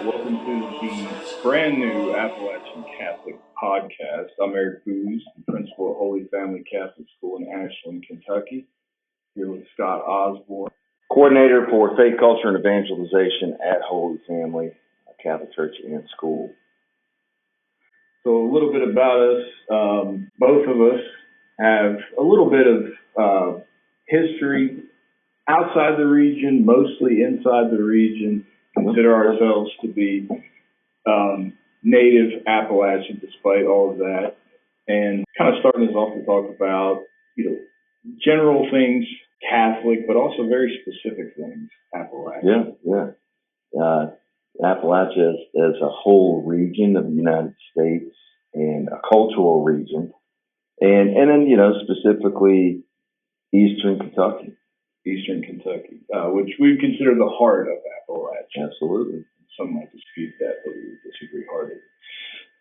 Welcome to the brand new Appalachian Catholic podcast. I'm Eric Booz, the principal of Holy Family Catholic School in Ashland, Kentucky, here with Scott Osborn, coordinator for faith, culture, and evangelization at Holy Family Catholic Church and School. So a little bit about us. Both of us have a little bit of history outside the region, mostly inside the region. Consider ourselves to be native Appalachian despite all of that. And kind of starting us off to talk about, general things Catholic, but also very specific things Appalachian. Yeah. Appalachia as a whole region of the United States and a cultural region. And then, specifically Eastern Kentucky. Which we consider the heart of Appalachia. Absolutely. Some might dispute that, but we disagree heartily.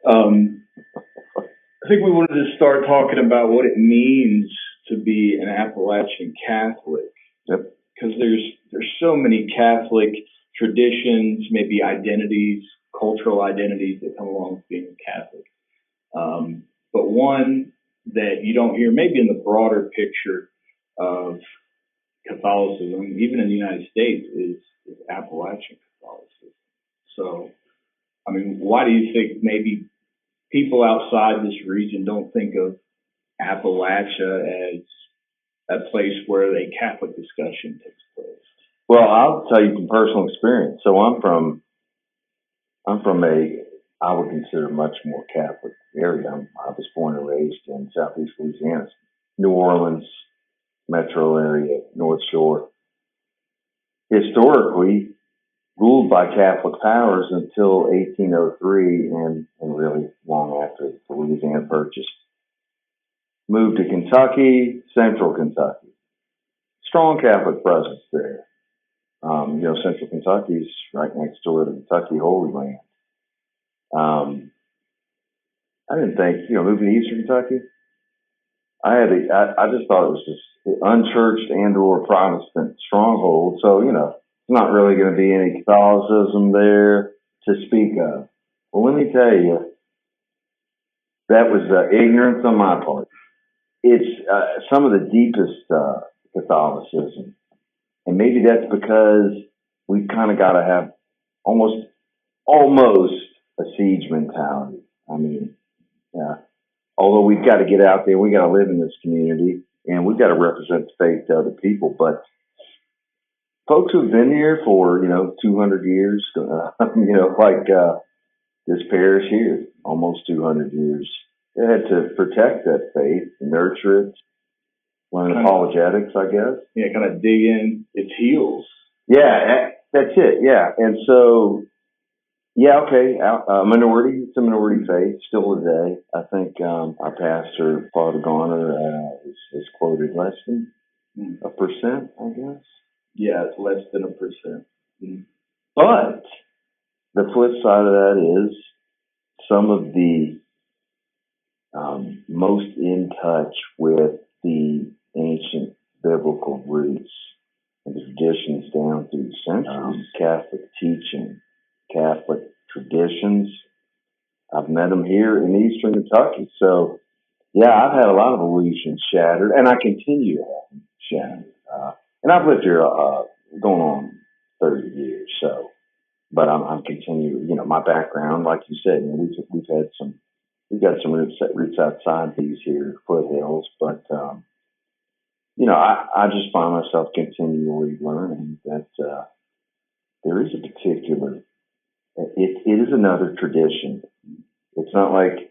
I think we wanted to start talking about what it means to be an Appalachian Catholic. Yep. Because there's so many Catholic traditions, maybe identities, cultural identities that come along with being Catholic. But one that you don't hear maybe in the broader picture of Catholicism, even in the United States, is Appalachian Catholicism. So, why do you think maybe people outside this region don't think of Appalachia as a place where a Catholic discussion takes place? Well, I'll tell you from personal experience. So I'm from I would consider much more Catholic area. I was born and raised in Southeast Louisiana, New Orleans metro area, North Shore. Historically ruled by Catholic powers until 1803 and really long after the Louisiana Purchase. Moved to Kentucky, central Kentucky. Strong Catholic presence there. Central Kentucky's right next door to Kentucky Holy Land. I didn't think, moving to Eastern Kentucky, I just thought it was just unchurched and or Protestant stronghold. So, it's not really going to be any Catholicism there to speak of. Well, let me tell you, that was ignorance on my part. It's some of the deepest Catholicism. And maybe that's because we've kind of got to have almost a siege mentality. Although we've got to get out there, we got to live in this community, and we've got to represent the faith to other people. But folks who've been here for 200 years, like this parish here, almost 200 years, they had to protect that faith, nurture it, learn apologetics, I guess. Yeah, kind of dig in its heels. Yeah, that's it. Yeah, and so. Yeah, okay. It's a minority faith still today. I think our pastor, Father Garner, is quoted less than 1%, I guess. Yeah, it's less than 1%. Mm-hmm. But the flip side of that is some of the most in touch with the ancient biblical roots and the traditions down through the centuries, Catholic teaching, Catholic traditions. I've met them here in Eastern Kentucky. So, yeah, I've had a lot of illusions shattered, and I continue to have them shattered. And I've lived here going on 30 years. So, but I'm continuing. My background, like you said, we've got some roots outside these here foothills, but I just find myself continually learning that there is a particular. It is another tradition. It's not like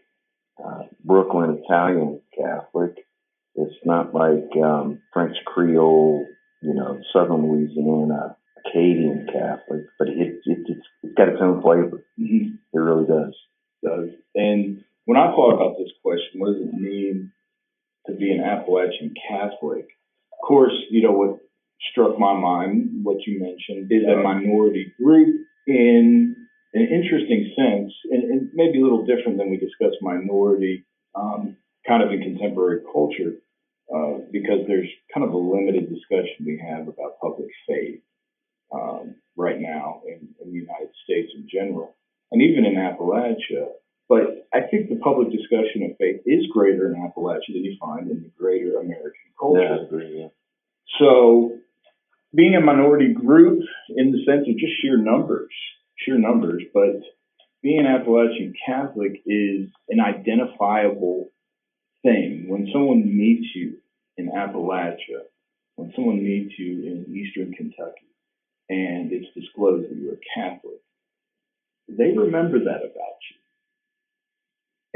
Brooklyn Italian Catholic. It's not like French Creole, Southern Louisiana Acadian Catholic. But it's got its own flavor. Mm-hmm. It really does. It does. And when I thought about this question, what does it mean to be an Appalachian Catholic? Of course, what struck my mind, what you mentioned, is a minority group in an interesting sense, and maybe a little different than we discussed minority kind of in contemporary culture, because there's kind of a limited discussion we have about public faith right now in the United States in general. Appalachia. But I think the public discussion of faith is greater in Appalachia than you find in the greater American culture. Yeah, I agree, yeah. So being a minority group in the sense of just sheer numbers, but being an Appalachian Catholic is an identifiable thing. When someone meets you in Appalachia, when someone meets you in Eastern Kentucky, and it's disclosed that you're a Catholic, they remember that about you.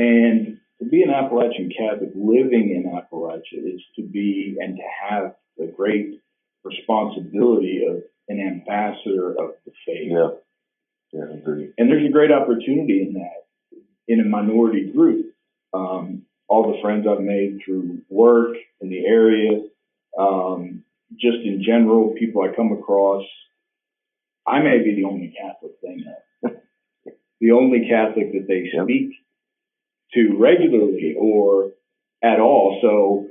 And to be an Appalachian Catholic living in Appalachia is to be and to have the great responsibility of an ambassador of the faith. Yeah, yeah, I agree. And there's a great opportunity in that, in a minority group. All the friends I've made through work in the area, just in general, people I come across, I may be the only Catholic they know, the only Catholic that they speak to regularly or at all. So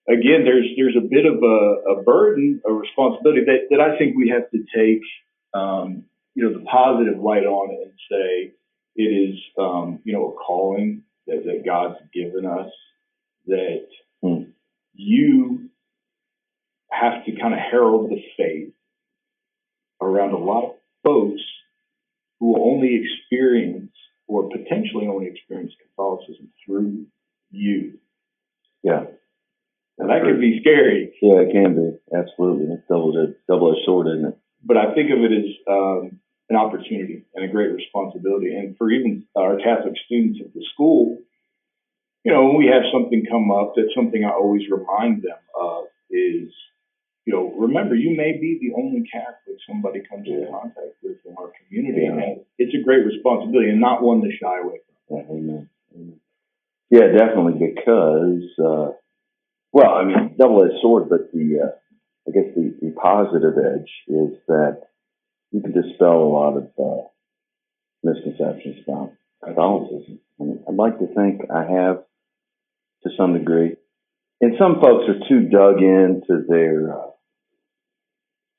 again, there's a bit of a burden, a responsibility that I think we have to take, the positive light on it and say it is, a calling that God's given us, that you have to kind of herald the faith around a lot of folks who will only experience or potentially only experience Catholicism through you. Yeah. And that could be scary. Yeah, it can be. Absolutely. It's double-edged sword, isn't it? But I think of it as an opportunity and a great responsibility. And for even our Catholic students at the school, when we have something come up, that's something I always remind them of is, remember, you may be the only Catholic somebody comes in contact with in our community. Yeah. And it's a great responsibility and not one to shy away from. Yeah, amen. Yeah, definitely, because, double-edged sword, but I guess the positive edge is that you can dispel a lot of misconceptions about Catholicism. And I'd like to think I have to some degree. And some folks are too dug into their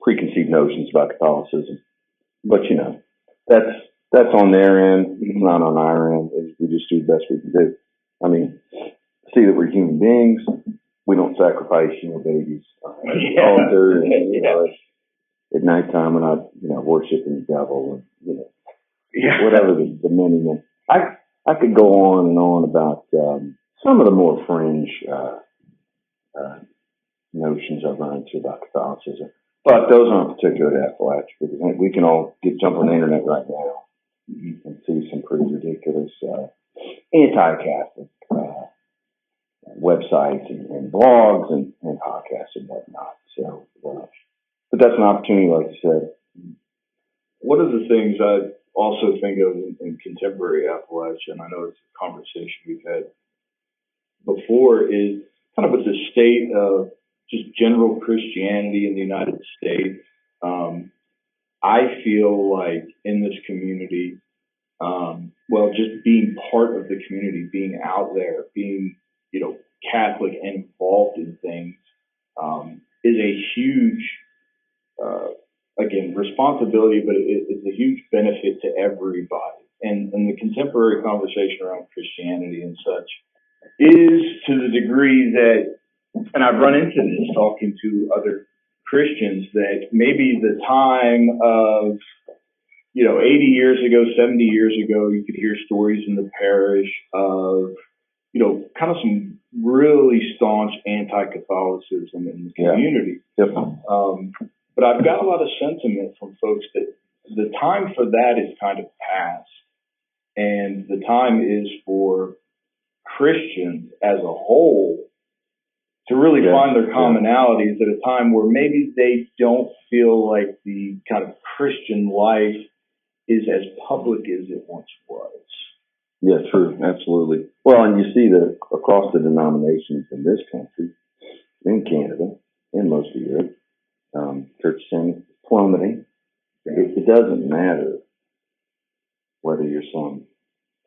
preconceived notions about Catholicism. But, that's on their end. It's not on our end. We just do the best we can do. See that we're human beings. We don't sacrifice, babies on the altar. And, at nighttime, we're not, worshiping the devil and, whatever the meaning. I could go on and on about some of the more fringe notions I've run into about Catholicism. But those aren't particular to Appalachia, because we can all jump on the internet right now and see some pretty ridiculous anti-Catholic websites and blogs and podcasts and whatnot. So, but that's an opportunity, like you said. One of the things I also think of in contemporary Appalachia, and I know it's a conversation we've had before, is kind of with the state of just general Christianity in the United States. I feel like in this community, just being part of the community, being out there, being, Catholic and involved in things, is a huge, responsibility, but it's a huge benefit to everybody. And the contemporary conversation around Christianity and such is to the degree that, and I've run into this talking to other Christians, that maybe the time of, 80 years ago, 70 years ago, you could hear stories in the parish of, kind of some really staunch anti-Catholicism in the community. Yeah. But I've got a lot of sentiment from folks that the time for that is kind of past. And the time is for Christians as a whole to really find their commonalities at a time where maybe they don't feel like the kind of Christian life is as public as it once was. Yeah, true. Absolutely. Well, and you see that across the denominations in this country, in Canada, in most of Europe, church sin plummeting. It doesn't matter whether you're some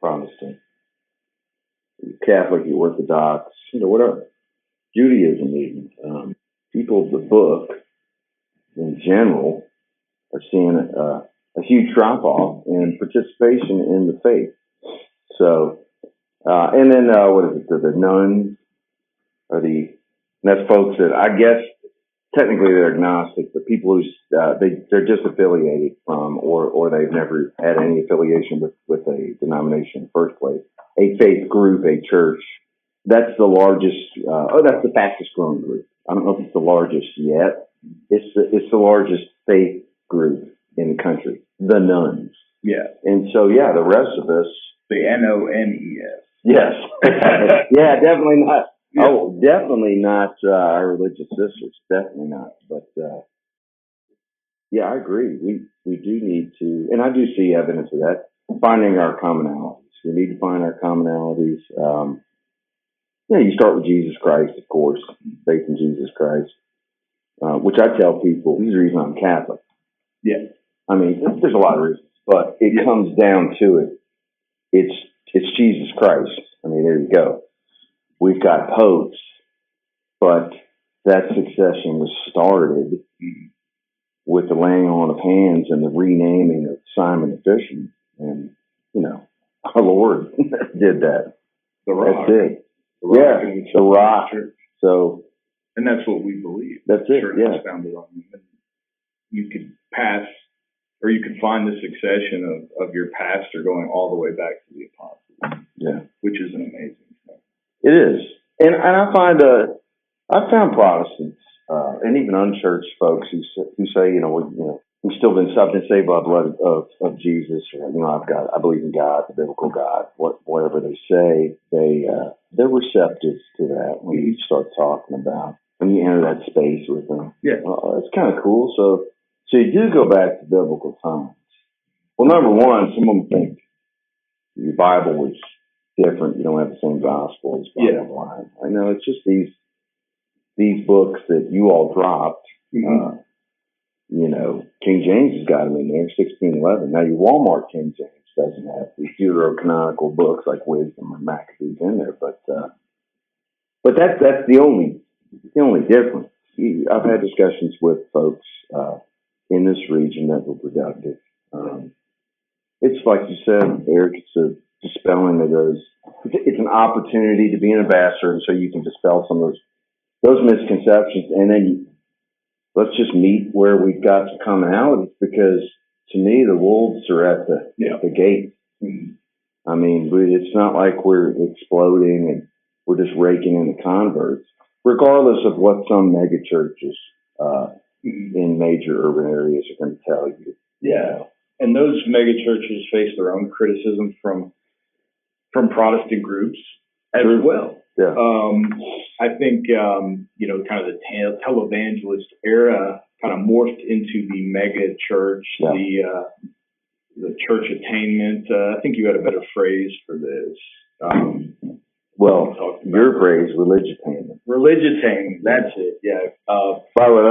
Protestant, you're Catholic, you're Orthodox, whatever. Judaism even. People of the book, in general, are seeing a huge drop-off in participation in the faith. So, and then, what is it? The nuns are and that's folks that I guess technically they're agnostic, but people who, they're disaffiliated from, or they've never had any affiliation with a denomination in the first place. A faith group, a church. That's the largest, that's the fastest growing group. I don't know if it's the largest yet. It's the largest faith group in the country. The nuns. Yeah. And so, yeah, the rest of us. The NONES. Yes. Yeah, definitely not. Yeah. Oh, definitely not our religious sisters. Definitely not. But, yeah, I agree. We do need to, and I do see evidence of that, finding our commonalities. We need to find our commonalities. You start with Jesus Christ, of course, faith in Jesus Christ, which I tell people, this is the reason I'm Catholic. Yeah. I mean, there's a lot of reasons, but it comes down to it. It's Jesus Christ. I mean, there you go. We've got popes, but that succession was started with the laying on of hands and the renaming of Simon the Fisherman. And, our Lord did that. The Rock. That's it. The Rock. So, and that's what we believe. That's it. Church Yeah. is founded on. You could pass, or you could find the succession of your pastor going all the way back to the apostles. Yeah, which is an amazing thing. It is, and I find I found Protestants and even unchurched folks who say we've still been saved by the blood of Jesus, or I believe in God, the biblical God, whatever they say, they're receptive to that when you start talking about, when you enter that space with them. Yeah, it's kind of cool. So you do go back to biblical times. Well, number one, some of them think your Bible was different. You don't have the same gospel as blah, blah, blah. I know it's just these books that you all dropped. Mm-hmm. King James has got them in there, 1611. Now your Walmart King James doesn't have the deuterocanonical books like Wisdom and Maccabees in there, but that's the only difference. I've had discussions with folks in this region that were productive. It's like you said, Eric. It's a dispelling of those. It's an opportunity to be an ambassador, and so you can dispel some of those misconceptions, and then let's just meet where we've got some commonalities, because to me, the wolves are at the gate. Mm-hmm. I mean, it's not like we're exploding and we're just raking in the converts, regardless of what some mega churches in major urban areas are going to tell you. Yeah. And those mega churches face their own criticism from Protestant groups as well. Yeah. I think, kind of the televangelist era kind of morphed into the mega church, the church attainment. I think you had a better phrase for this. Your phrase, religitainment. Religitainment, that's it, yeah. By the way,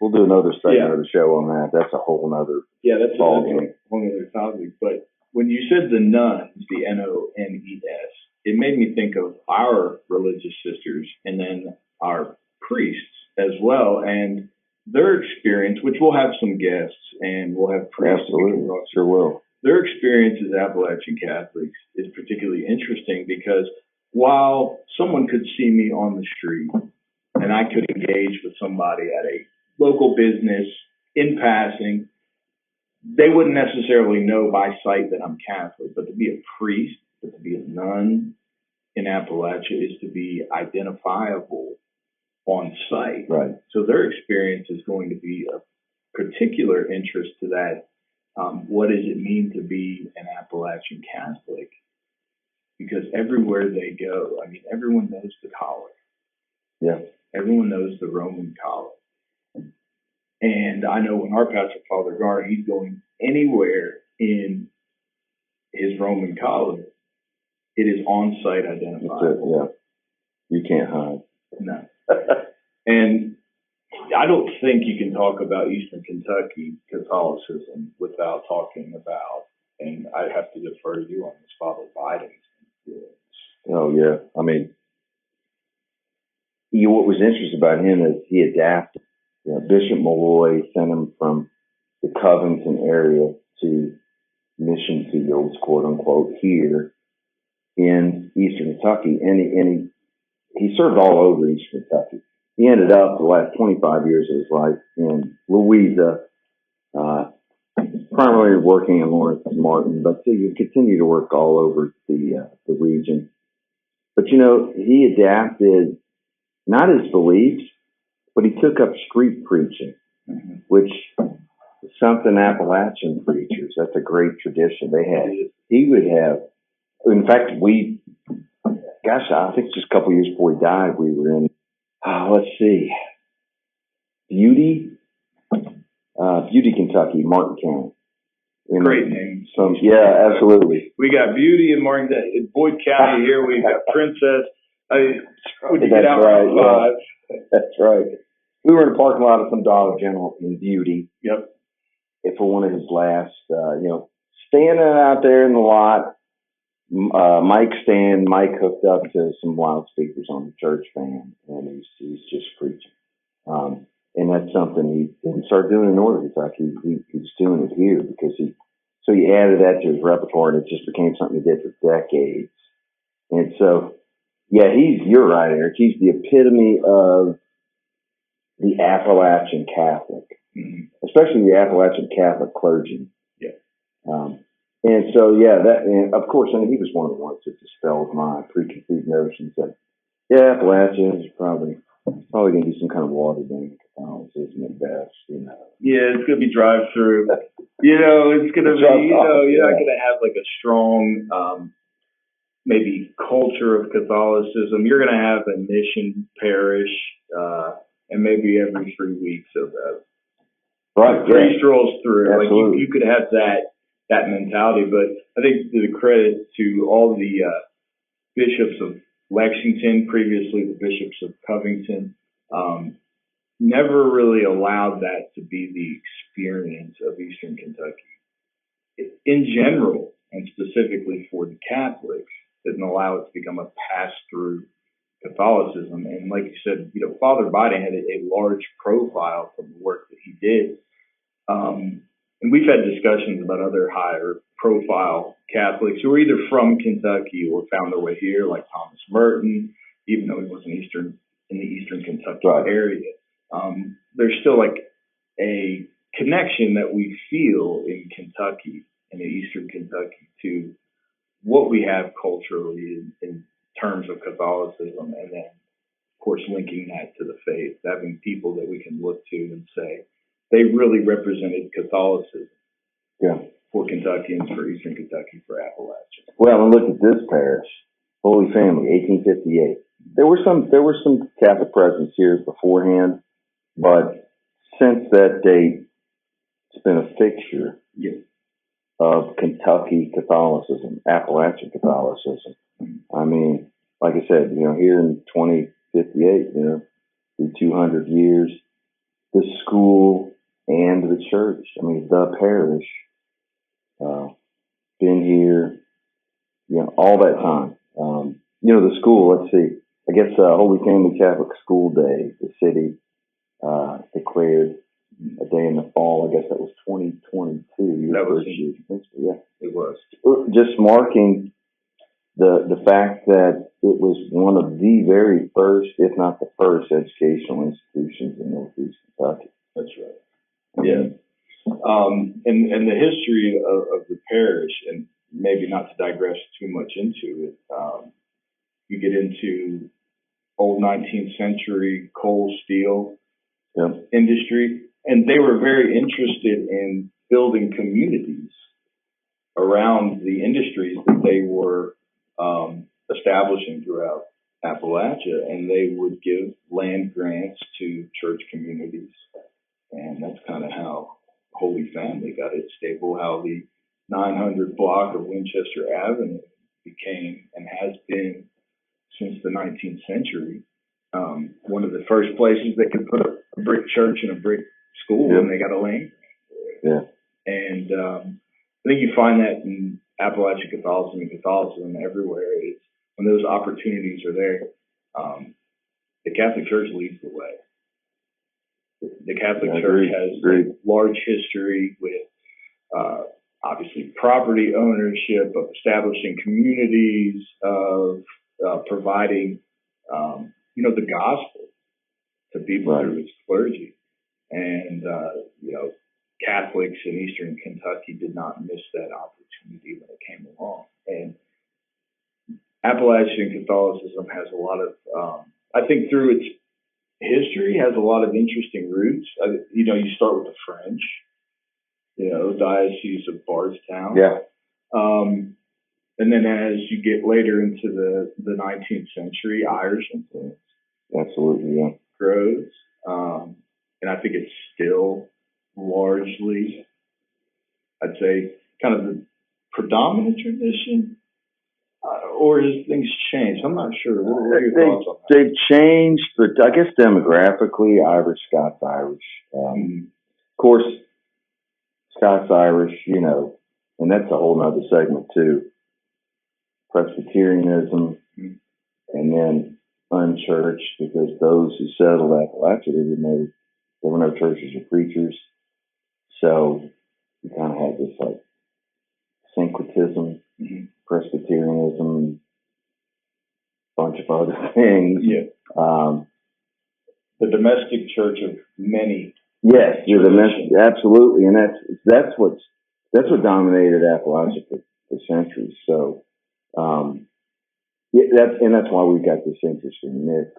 we'll do another segment of the show on that. That's a whole nother that's a whole other topic. But when you said the nuns, the NONES, it made me think of our religious sisters and then our priests as well, and their experience, which we'll have some guests and we'll have priests. Absolutely, sure will. Their experience as Appalachian Catholics is particularly interesting because while someone could see me on the street and I could engage with somebody at a local business in passing, they wouldn't necessarily know by sight that I'm Catholic, but to be a priest, but to be a nun in Appalachia is to be identifiable on site. Right. So their experience is going to be of particular interest to that. What does it mean to be an Appalachian Catholic? Because everywhere they go, I mean, everyone knows the collar. Yeah. Everyone knows the Roman collar. And I know when our pastor, Father Gar, he's going anywhere in his Roman collar, it is on-site identifiable. Yeah. You can't hide. No. And I don't think you can talk about Eastern Kentucky Catholicism without talking about, and I have to defer to you on this, Father Biden's influence. Oh, yeah. I mean, what was interesting about him is he adapted. Bishop Malloy sent him from the Covington area to mission fields, quote unquote, here in Eastern Kentucky, and he served all over Eastern Kentucky. He ended up the last 25 years of his life in Louisa, primarily working in Lawrence and Martin, but he continued to work all over the region. But he adapted not his beliefs, but he took up street preaching, which is something Appalachian preachers. That's a great tradition they had. He would have, in fact, I think just a couple of years before he died, we were in, let's see, Beauty, Kentucky, Martin County. Great name. Yeah, absolutely. We got Beauty in Martin, in Boyd County here. We got Princess. When you get out right. That's right. We were in the parking lot of some Dollar General in Beauty. Yep. For one of his last, standing out there in the lot, mic hooked up to some loudspeakers on the church van, and he's just preaching. And that's something he didn't start doing in Northern Kentucky. He's doing it here because he added that to his repertoire, and it just became something he did for decades. And so, yeah, you're right, Eric. He's the epitome of the Appalachian Catholic, especially the Appalachian Catholic clergy. Yeah. And so, and of course, he was one of the ones that dispelled my preconceived notions that, Appalachia is probably going to be some kind of watered down Catholicism at best, Yeah, it's going to be drive-through. It's going to be, you're not going to have like a strong, maybe culture of Catholicism. You're going to have a mission parish, and maybe every 3 weeks of right, priest rolls through. Absolutely. Like you could have that mentality, but I think to the credit to all the bishops of Lexington, previously the bishops of Covington, never really allowed that to be the experience of Eastern Kentucky. In general, and specifically for the Catholics, didn't allow it to become a pass-through Catholicism. And like you said, Father Biden had a large profile from the work that he did. And we've had discussions about other higher profile Catholics who are either from Kentucky or found their way here, like Thomas Merton, even though he wasn't in the Eastern Kentucky area. There's still like a connection that we feel in Kentucky, in the Eastern Kentucky, to what we have culturally in terms of Catholicism, and then, of course, linking that to the faith, having people that we can look to and say, they really represented Catholicism for Kentuckians, for Eastern Kentucky, for Appalachia. Well, and look at this parish, Holy Family, 1858. There were some Catholic presence here beforehand, but since that date, it's been a fixture of Kentucky Catholicism, Appalachian Catholicism. I mean, like I said, here in 2058, through 200 years, the school and the church, the parish, been here, all that time. The school, let's see, I guess Holy Family Catholic School Day, the city declared a day in the fall. I guess that was 2022. That was, it was. Just marking the fact that it was one of the very first, if not the first, educational institutions in Northeast Kentucky. That's right. Yeah. And the history of the parish, and maybe not to digress too much into it, you get into old 19th century coal steel industry, and they were very interested in building communities around the industries that they were establishing throughout Appalachia, and they would give land grants to church communities. And that's kind of how Holy Family got its stable, how the 900 block of Winchester Avenue became and has been since the 19th century one of the first places that could put a brick church and a brick school, and they got a land grant. And I think you find that in Appalachian Catholicism and Catholicism everywhere. It's when those opportunities are there, the Catholic Church leads the way. The Catholic Church has a large history with obviously property ownership, of establishing communities, of providing, the gospel to people through its clergy. And, Catholics in Eastern Kentucky did not miss that opportunity when it came along. And Appalachian Catholicism has a lot of, I think through its history, has a lot of interesting roots. You start with the French, Diocese of Bardstown. Yeah. And then as you get later into the 19th century, Irish influence. Absolutely, yeah. Grows. And I think it's still largely, I'd say, kind of the predominant tradition. Or has things changed? I'm not sure. What are your thoughts on that? They've changed, but I guess demographically, Irish, Scots, Irish. Of course, Scots, Irish, and that's a whole other segment too. Presbyterianism, and then unchurched, because those who settled Appalachia, there were no churches or preachers. So you kind of had this like syncretism, Presbyterianism, bunch of other things. Yeah. The domestic church of many. Yes, the domestic, absolutely, and that's what dominated Appalachia for centuries. So, that's why we've got this interesting mix.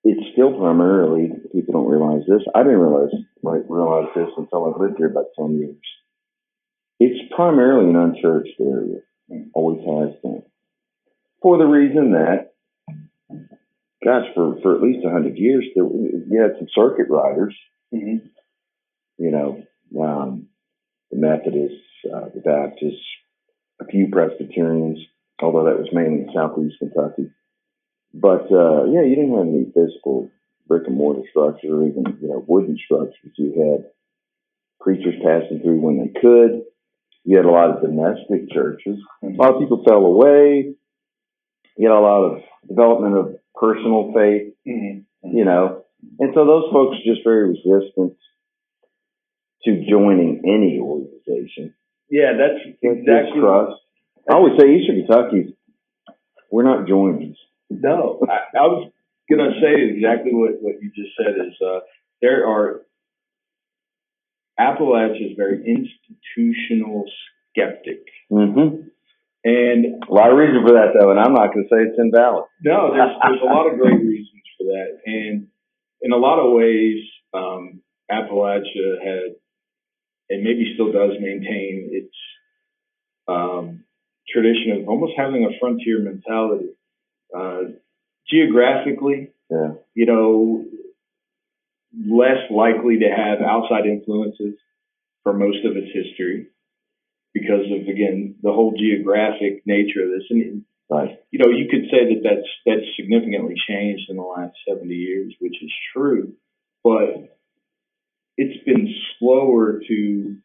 It's still primarily, people don't realize this. I didn't realize this until I lived here about 10 years. It's primarily an unchurched area. Always has been. For the reason that, gosh, for at least 100 years, you had some circuit riders. The Methodists, the Baptists, a few Presbyterians, although that was mainly in southeast Kentucky. But, you didn't have any physical brick and mortar structure or even, wooden structures. You had preachers passing through when they could. You had a lot of domestic churches. A lot of people fell away. You had a lot of development of personal faith, And so those folks are just very resistant to joining any organization. Yeah, that's exactly. Trust. I always say Eastern Kentucky, we're not joiners. No, I was going to say exactly what you just said is there are Appalachia is very institutional skeptic. And a lot of reason for that, though, and I'm not going to say it's invalid. No, there's a lot of great reasons for that. And in a lot of ways, Appalachia had, and maybe still does, maintain its tradition of almost having a frontier mentality. Geographically, less likely to have outside influences for most of its history because of, again, the whole geographic nature of this. And, you could say that's significantly changed in the last 70 years, which is true, but it's been slower to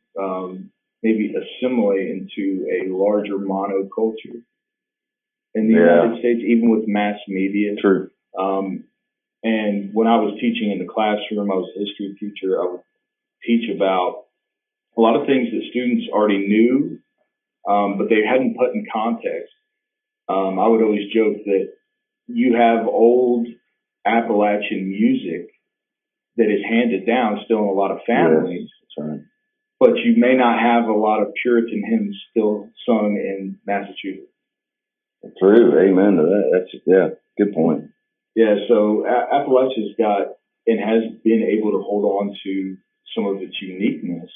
maybe assimilate into a larger monoculture in the United States, even with mass media. True. And when I was teaching in the classroom, I was a history teacher, I would teach about a lot of things that students already knew, but they hadn't put in context. I would always joke that you have old Appalachian music that is handed down still in a lot of families. Yes, that's right. But you may not have a lot of Puritan hymns still sung in Massachusetts. True. Amen to that. That's, good point. Yeah, so Appalachia's got and has been able to hold on to some of its uniqueness,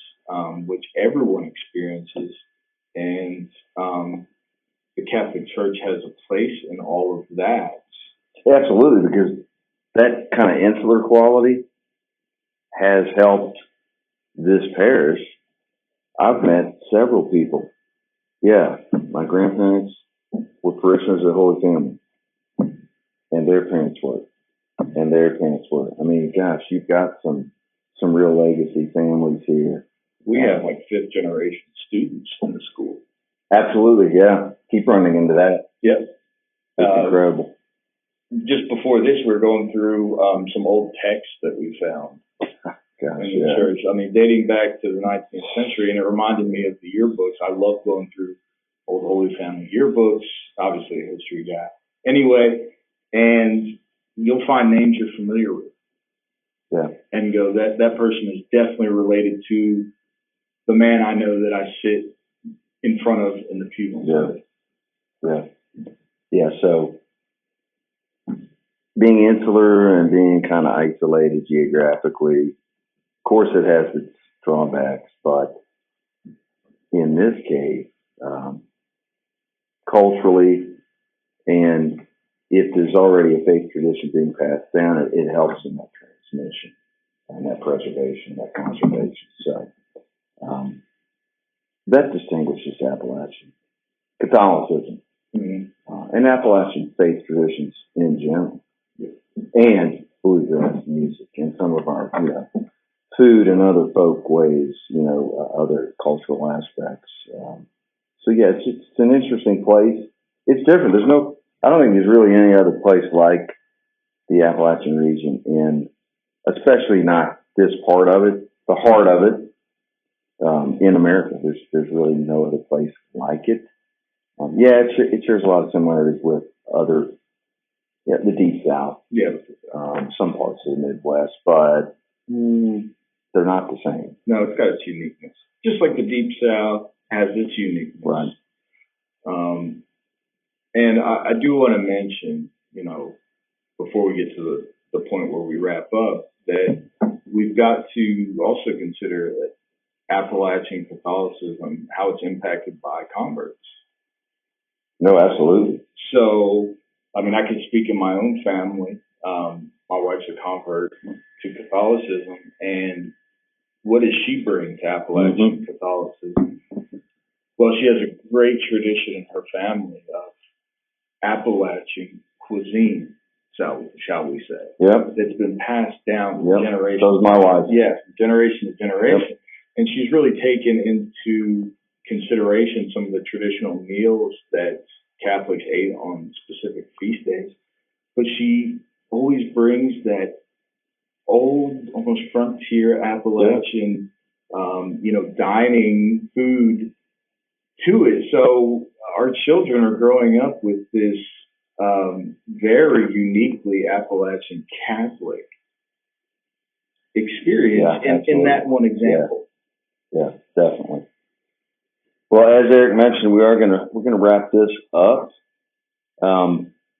which everyone experiences. And the Catholic Church has a place in all of that. Absolutely, because that kind of insular quality has helped this parish. I've met several people. Yeah, my grandparents were parishioners of the Holy Family, and their parents were, and their parents were. I mean, gosh, you've got some real legacy families here. We have like fifth generation students in the school. Absolutely, yeah. Keep running into that. Yep. It's incredible. Just before this, we're going through some old texts that we found. Gosh, in the church. I mean, dating back to the 19th century, and it reminded me of the yearbooks. I love going through old Holy Family yearbooks, obviously a history guy. Anyway, and you'll find names you're familiar with. Yeah. And go, that person is definitely related to the man I know that I sit in front of in the pew. Yeah. So being insular and being kind of isolated geographically, of course, it has its drawbacks, but in this case, culturally, and if there's already a faith tradition being passed down, it helps in that transmission and that preservation, that conservation. So that distinguishes Appalachian Catholicism and Appalachian faith traditions in general, and bluegrass music and some of our food and other folk ways, other cultural aspects. So yeah, it's an interesting place. It's different. I don't think there's really any other place like the Appalachian region, and especially not this part of it, the heart of it, in America. There's really no other place like it. It shares a lot of similarities with other, the Deep South, some parts of the Midwest, but they're not the same. No, it's got its uniqueness. Just like the Deep South has its uniqueness. Right. And I do want to mention, before we get to the point where we wrap up, that we've got to also consider that Appalachian Catholicism, how it's impacted by converts. No, absolutely. So, I mean, I can speak in my own family. My wife's a convert to Catholicism, and what does she bring to Appalachian Catholicism? Well, she has a great tradition in her family of Appalachian cuisine, shall we say. Yep. That's been passed down from generation. So is my wife. Yeah, generation to generation. Yep. And she's really taken into consideration some of the traditional meals that Catholics ate on specific feast days. But she always brings that old, almost frontier Appalachian, dining food to it. So our children are growing up with this very uniquely Appalachian Catholic experience in that one example. Yeah, definitely. Well, as Eric mentioned, we're gonna wrap this up.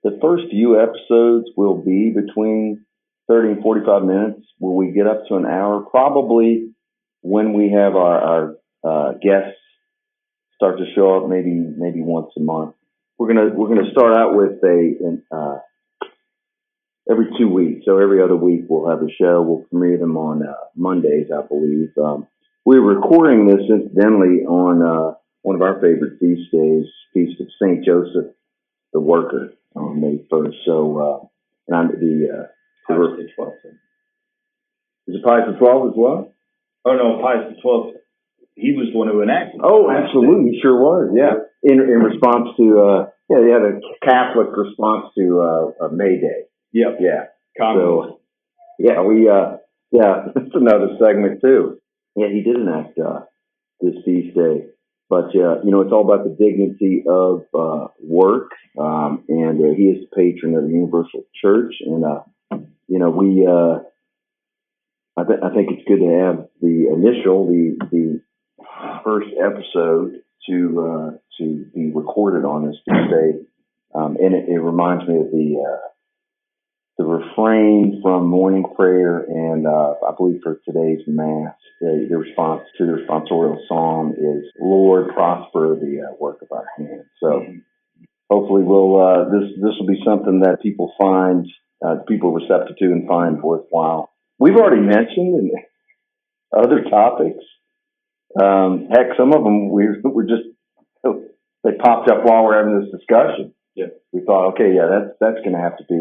The first few episodes will be between 30 and 45 minutes. Will we get up to an hour? Probably when we have our guests start to show up, maybe once a month. We're gonna start out with every 2 weeks. So every other week we'll have a show. We'll premiere them on Mondays, I believe. We're recording this incidentally on one of our favorite feast days, Feast of St. Joseph the Worker, on May 1st. So, and I'm Pius the 12th. Is it Pius the 12th as well? Oh no, Pius the 12th. He was the one who enacted. Oh, absolutely, sure was. Yeah, in response to they had a Catholic response to May Day. Yep. Yeah. Communism. So that's another segment too. Yeah, he did enact this feast day. But, it's all about the dignity of work, and he is the patron of the Universal Church. And, I think it's good to have the first episode to be recorded on this Tuesday. And it reminds me of the refrain from morning prayer, and I believe for today's Mass, the response to the responsorial psalm is, Lord, prosper the work of our hands. So hopefully this will be something that people find, people receptive to and find worthwhile. We've already mentioned other topics. Heck, some of them they popped up while we're having this discussion. Yeah. We thought, okay, that's going to have to be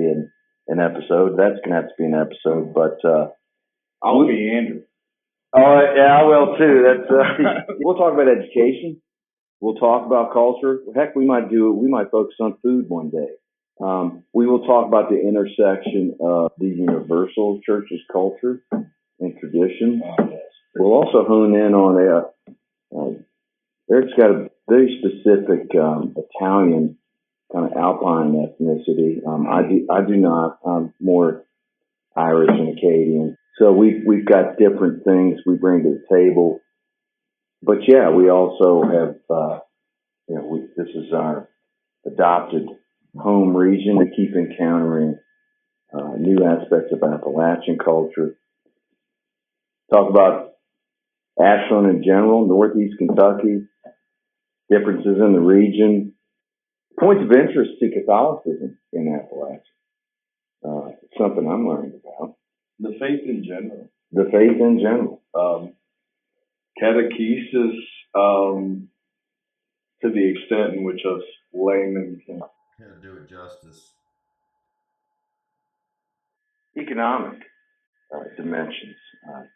an episode. That's going to have to be an episode, but I'll be Andrew. Oh, yeah, I will too. That's we'll talk about education. We'll talk about culture. Heck, we might focus on food one day. We will talk about the intersection of the universal church's culture and tradition. Yes. We'll also hone in on Eric's got a very specific Italian kind of alpine ethnicity. I do not. I'm more Irish and Acadian. So we've got different things we bring to the table. But yeah, we also have, this is our adopted home region. We keep encountering new aspects of Appalachian culture. Talk about Ashland in general, Northeast Kentucky, differences in the region, points of interest to Catholicism in Appalachia. It's something I'm learning about. The faith in general. The faith in general. Catechesis, to the extent in which us laymen can do it justice. Economic dimensions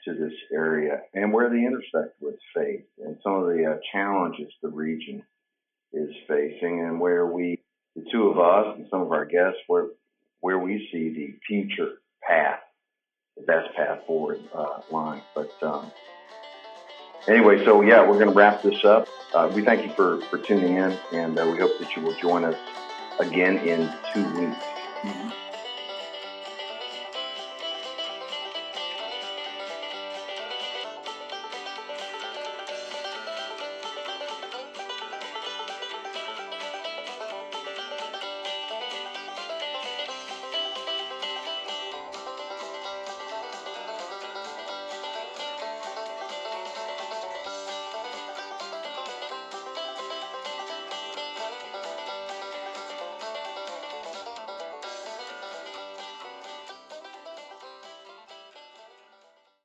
to this area and where they intersect with faith and some of the challenges the region is facing, and where the two of us and some of our guests, where we see the future path, the best path forward line. But anyway, so yeah, we're going to wrap this up. We thank you for tuning in, and we hope that you will join us again in 2 weeks. Mm-hmm.